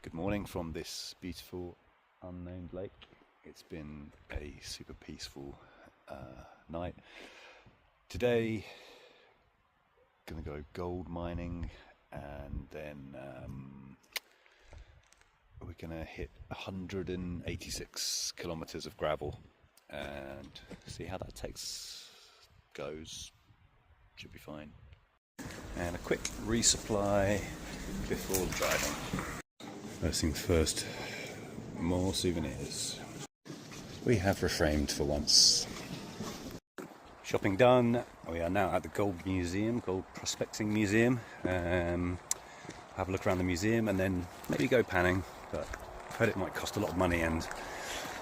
Good morning from this beautiful unnamed lake. It's been a super peaceful night. Today, gonna go gold mining, and then we're gonna hit 186 kilometers of gravel and see how that goes. Should be fine. And a quick resupply before driving. First things first, more souvenirs. We have reframed for once. Shopping done. We are now at the Gold Museum, Gold Prospecting Museum. Have a look around the museum and then maybe go panning, but I've heard it might cost a lot of money and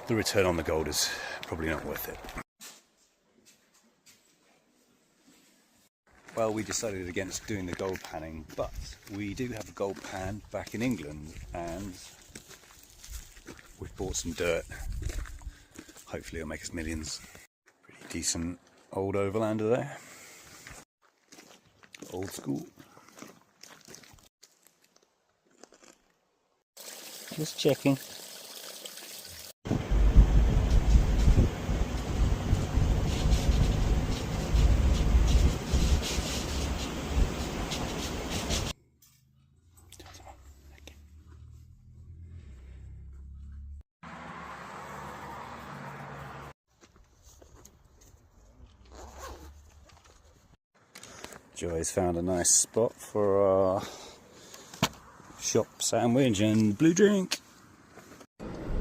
the return on the gold is probably not worth it. Well, we decided against doing the gold panning, but we do have a gold pan back in England and we've bought some dirt. Hopefully it'll make us millions. Pretty decent old overlander there. Old school. Just checking. Joy's found a nice spot for our shop sandwich and blue drink.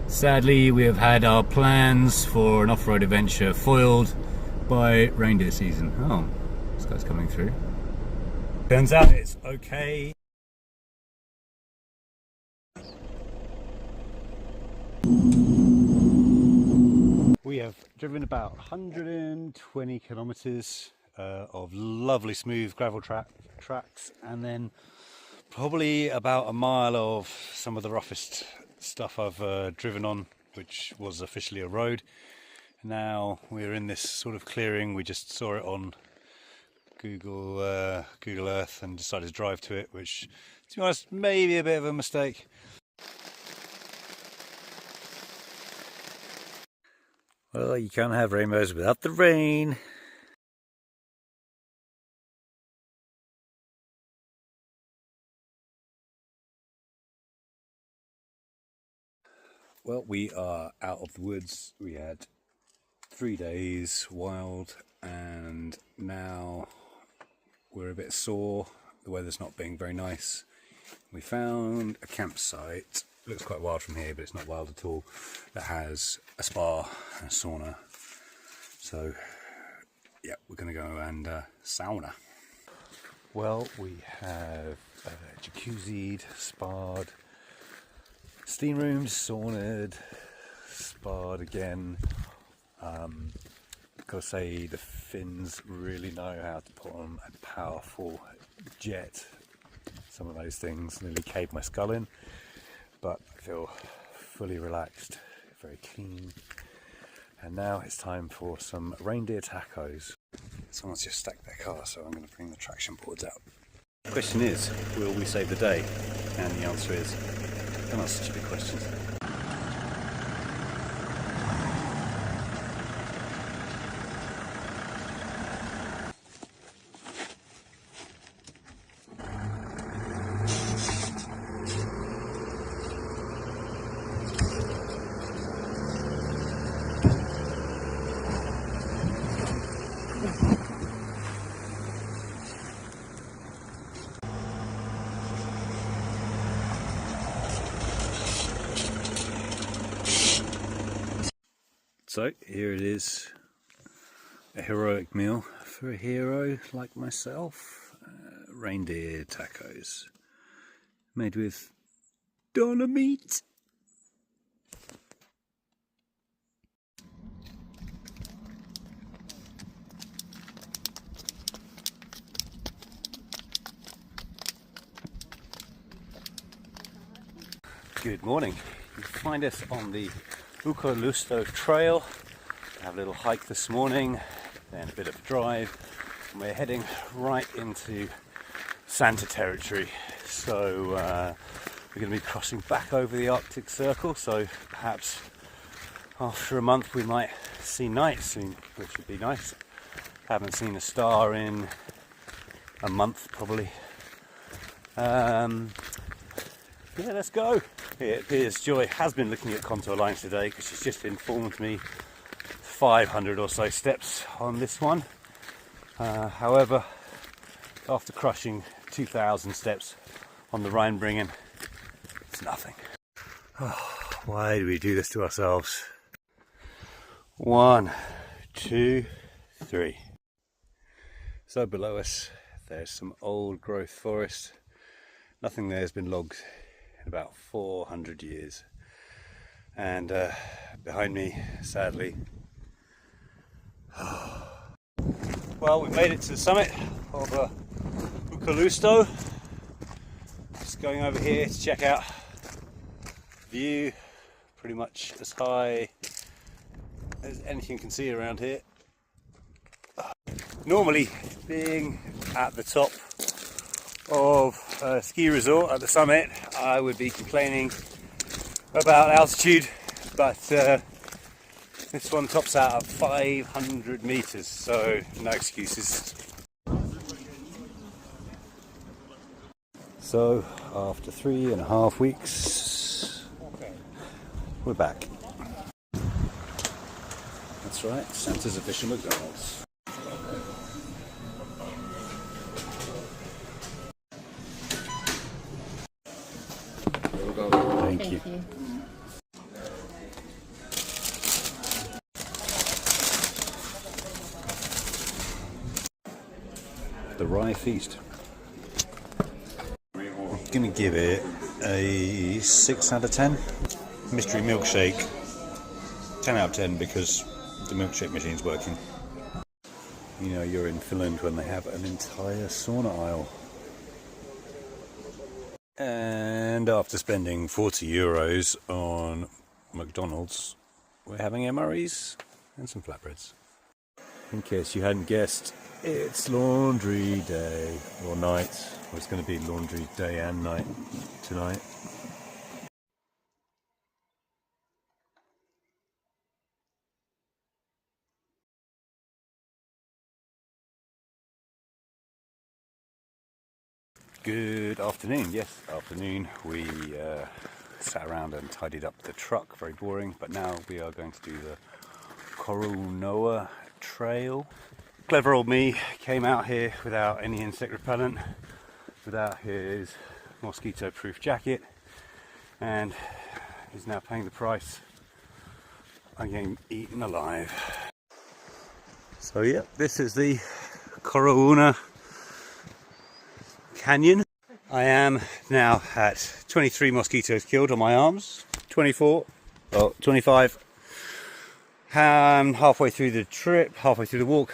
Sadly, we have had our plans for an off-road adventure foiled by reindeer season. Oh, this guy's coming through. Turns out it's okay. We have driven about 120 kilometers of lovely smooth gravel tracks, and then probably about a mile of some of the roughest stuff I've driven on, which was officially a road. Now we're in this sort of clearing. We just saw it on Google Earth and decided to drive to it, which, to be honest, maybe a bit of a mistake. Well, you can't have rainbows without the rain. Well, we are out of the woods. We had 3 days wild and now we're a bit sore. The weather's not being very nice. We found a campsite. It looks quite wild from here, but it's not wild at all. That has a spa and a sauna. So, yeah, we're going to go and sauna. Well, we have jacuzzi'd, sparred, steam rooms, saunaed, sparred again. Gotta say, the Finns really know how to put on a powerful jet. Some of those things nearly caved my skull in, but I feel fully relaxed, very clean. And now it's time for some reindeer tacos. Someone's just stacked their car, so I'm going to bring the traction boards out. The question is, will we save the day? And the answer is, don't ask stupid questions. So here it is, a heroic meal for a hero like myself. Reindeer tacos made with doner meat. Good morning. You can find us on the Lousto Trail. Have a little hike this morning, then a bit of a drive, and we're heading right into Santa territory. So we're going to be crossing back over the Arctic Circle, so perhaps after a month we might see night soon, which would be nice. Haven't seen a star in a month probably. Yeah, let's go. It appears Joy has been looking at contour lines today because she's just informed me 500 or so steps on this one. However, after crushing 2,000 steps on the Rheinbringen, it's nothing. Oh, why do we do this to ourselves? 1, 2, 3. So below us there's some old growth forest. Nothing there has been logged in about 400 years. And behind me, sadly, well, we've made it to the summit of Lousto. Just going over here to check out the view, pretty much as high as anything you can see around here. Normally, being at the top of a ski resort at the summit, I would be complaining about altitude, but this one tops out at 500 meters, so no excuses. So after 3.5 weeks, we're back. That's right, Santa's official McDonald's. Thank you. The Rye Feast. I'm going to give it a 6 out of 10. Mystery milkshake, 10 out of 10 because the milkshake machine's working. You know, you're in Finland when they have an entire sauna aisle. And after spending 40 euros on McDonald's, we're having MREs and some flatbreads. In case you hadn't guessed, it's laundry day, or night. Well, it's going to be laundry day and night tonight. Good afternoon. Yes, afternoon. We sat around and tidied up the truck. Very boring. But now we are going to do the Korouoma trail. Clever old me came out here without any insect repellent, without his mosquito-proof jacket, and is now paying the price. I'm getting eaten alive. So yeah, this is the Korouoma Canyon. I am now at 23 mosquitoes killed on my arms, 24, well 25. Halfway through the trip, halfway through the walk.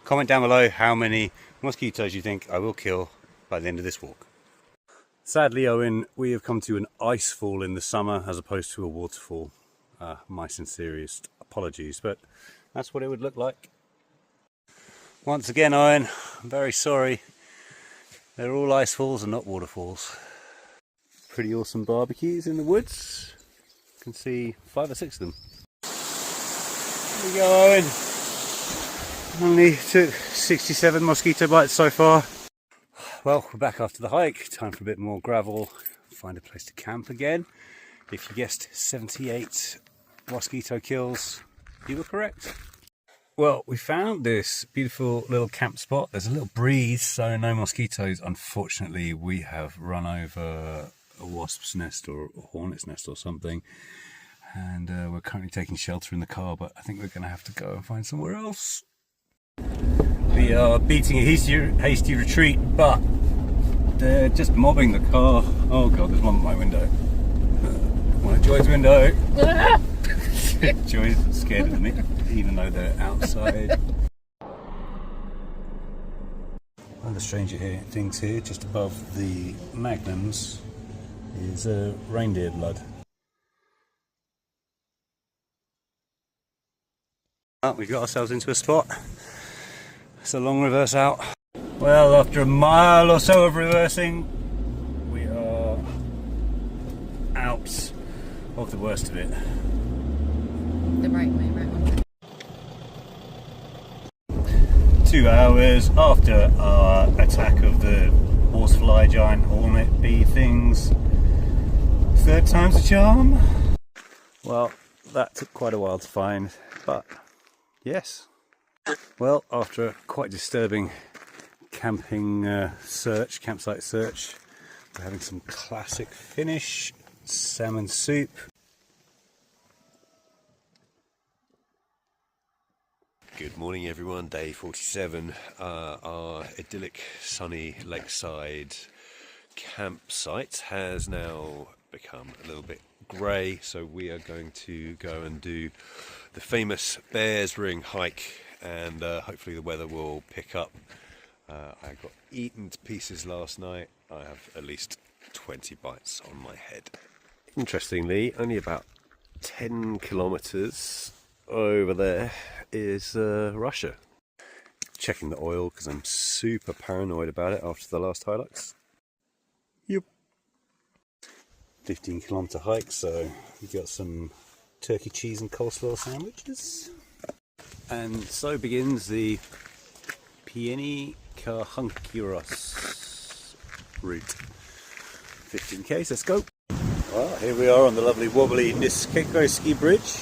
Comment down below how many mosquitoes you think I will kill by the end of this walk. Sadly, Owen, we have come to an ice fall in the summer as opposed to a waterfall. My sincerest apologies, but that's what it would look like. Once again, Owen, I'm very sorry. They're all ice falls and not waterfalls. Pretty awesome barbecues in the woods. You can see 5 or 6 of them. There we go, Owen. Only took 67 mosquito bites so far. Well, we're back after the hike. Time for a bit more gravel. Find a place to camp again. If you guessed 78 mosquito kills, you were correct. Well, we found this beautiful little camp spot. There's a little breeze, so no mosquitoes. Unfortunately, we have run over a wasp's nest or a hornet's nest or something. And we're currently taking shelter in the car, but I think we're going to have to go and find somewhere else. We are beating a hasty retreat, but they're just mobbing the car. Oh god, there's one at my window. One at Joy's window. Joy's scared of them, even though they're outside. One of the stranger things here, just above the magnums, is reindeer blood. We got ourselves into a spot. It's a long reverse out. Well, after a mile or so of reversing, we are of the worst of it. The right way, right one. 2 hours after our attack of the horsefly giant hornet bee things. 3rd time's a charm. Well, that took quite a while to find, but yes. Well, after a quite disturbing campsite search, we're having some classic Finnish salmon soup. Good morning everyone, day 47. Our idyllic sunny lakeside campsite has now become a little bit grey, so we are going to go and do the famous Bears Ring hike, and hopefully the weather will pick up. I got eaten to pieces last night. I have at least 20 bites on my head. Interestingly, only about 10 kilometers over there is Russia. Checking the oil because I'm super paranoid about it after the last Hilux. Yep. 15-kilometer hike, so we've got some turkey cheese and coleslaw sandwiches. And so begins the Pieni Kahunkiros route. 15Ks, let's go. Well, here we are on the lovely wobbly Niskeko ski bridge.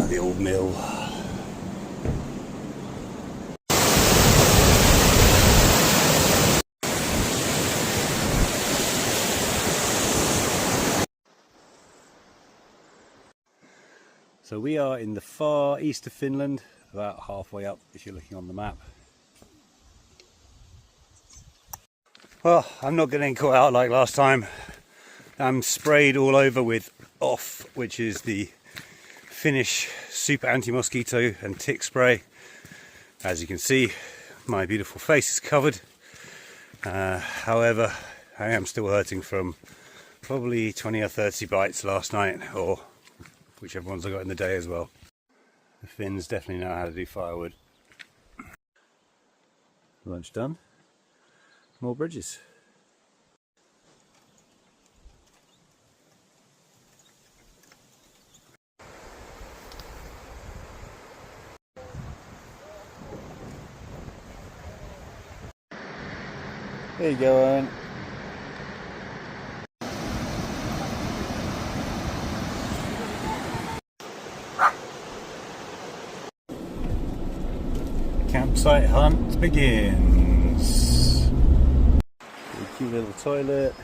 The old mill. So we are in the far east of Finland, about halfway up if you're looking on the map. Well, I'm not getting caught out like last time. I'm sprayed all over with OFF, which is the Finnish super anti-mosquito and tick spray. As you can see, my beautiful face is covered. However, I am still hurting from probably 20 or 30 bites last night, or whichever ones I got in the day as well. The Finns definitely know how to do firewood. Lunch done. More bridges. There you go, Owen. Campsite hunt begins. A cute little toilet,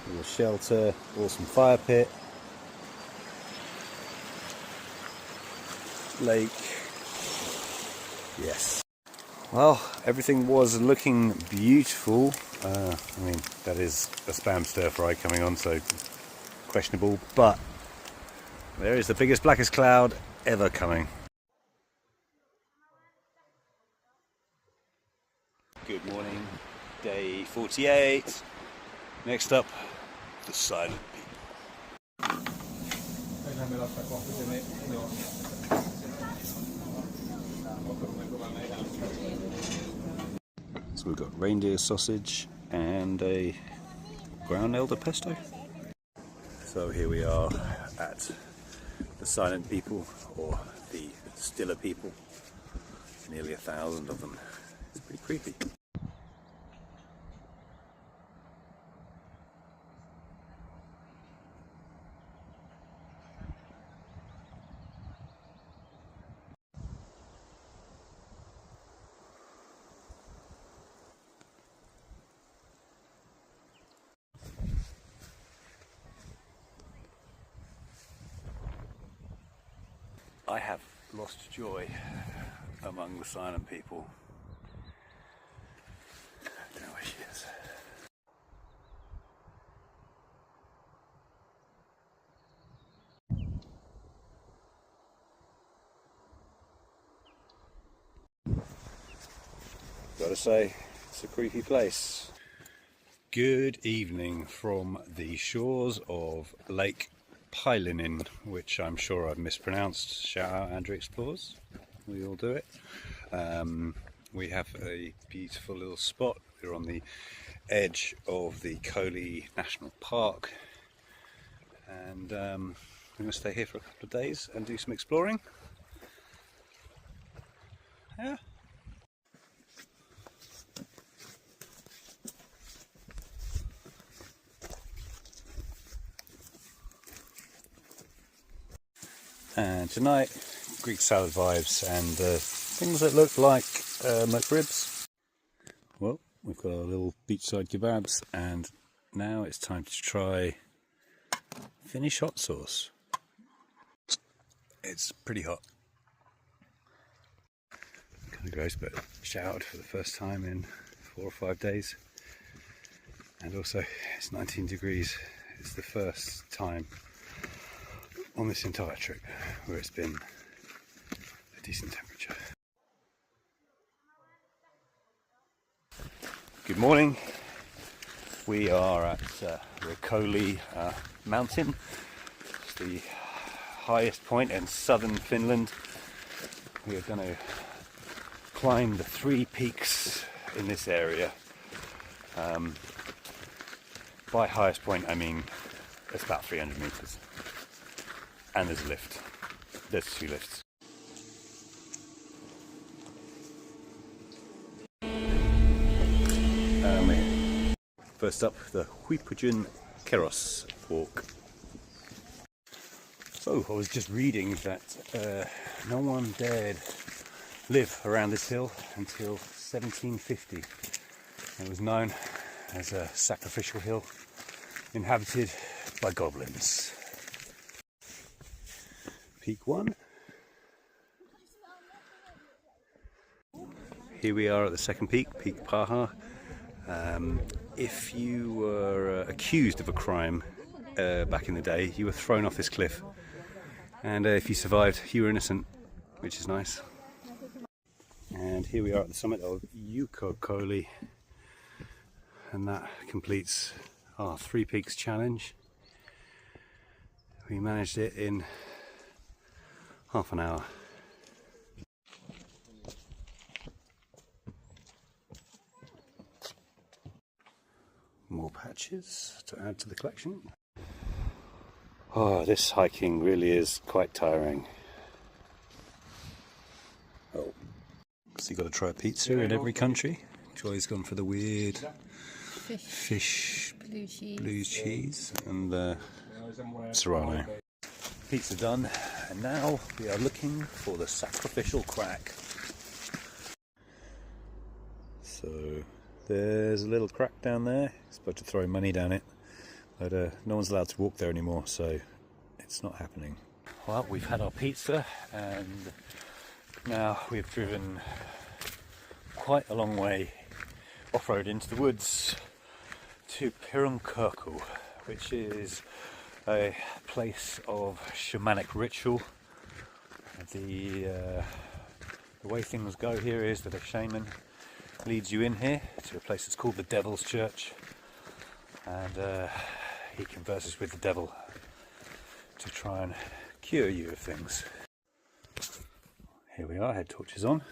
little shelter, awesome fire pit, lake. Yes. Well, everything was looking beautiful. I mean, that is a spam stir fry coming on, so questionable, but there is the biggest, blackest cloud ever coming. Good morning, day 48. Next up, the silent people. So we've got reindeer sausage and a ground elder pesto. So here we are at the silent people, or the stiller people. Nearly 1,000 of them. It's pretty creepy. I have lost joy among the silent people. I don't know where she is. Gotta say, it's a creepy place. Good evening from the shores of Lake Pylinin, which I'm sure I've mispronounced. Shout out Andrew Explores, we all do it. We have a beautiful little spot. We're on the edge of the Koli National Park, and we're going to stay here for a couple of days and do some exploring. Yeah. And tonight, Greek salad vibes and things that look like McRibs. Well, we've got our little beachside kebabs, and now it's time to try Finnish hot sauce. It's pretty hot. Kind of gross, but showered for the first time in 4 or 5 days. And also, it's 19 degrees. It's the first time on this entire trip where it's been a decent temperature. Good morning. We are at the Koli mountain. It's the highest point in southern Finland. We are going to climb the 3 peaks in this area. By highest point I mean it's about 300 meters. And there's a lift. There's 2 lifts. First up, the Huipujun Keros walk. So I was just reading that no one dared live around this hill until 1750. It was known as a sacrificial hill inhabited by goblins. Peak 1. Here we are at the second peak, Peak Paha. If you were accused of a crime back in the day, you were thrown off this cliff, and if you survived, you were innocent, which is nice. And here we are at the summit of Koli, and that completes our 3 peaks challenge. We managed it in half an hour. More patches to add to the collection. Oh, this hiking really is quite tiring. Oh, so you got to try pizza in every country. Joy's gone for the weird fish blue cheese and serrano. Pizza done, and now we are looking for the sacrificial crack. So there's a little crack down there. It's supposed to throw money down it, but no one's allowed to walk there anymore, so it's not happening. Well, we've had our pizza, and now we've driven quite a long way off-road into the woods to Pirunkurku, which is a place of shamanic ritual. The way things go here is that a shaman leads you in here to a place that's called the Devils Curch, and he converses with the devil to try and cure you of things. Here we are, head torches on.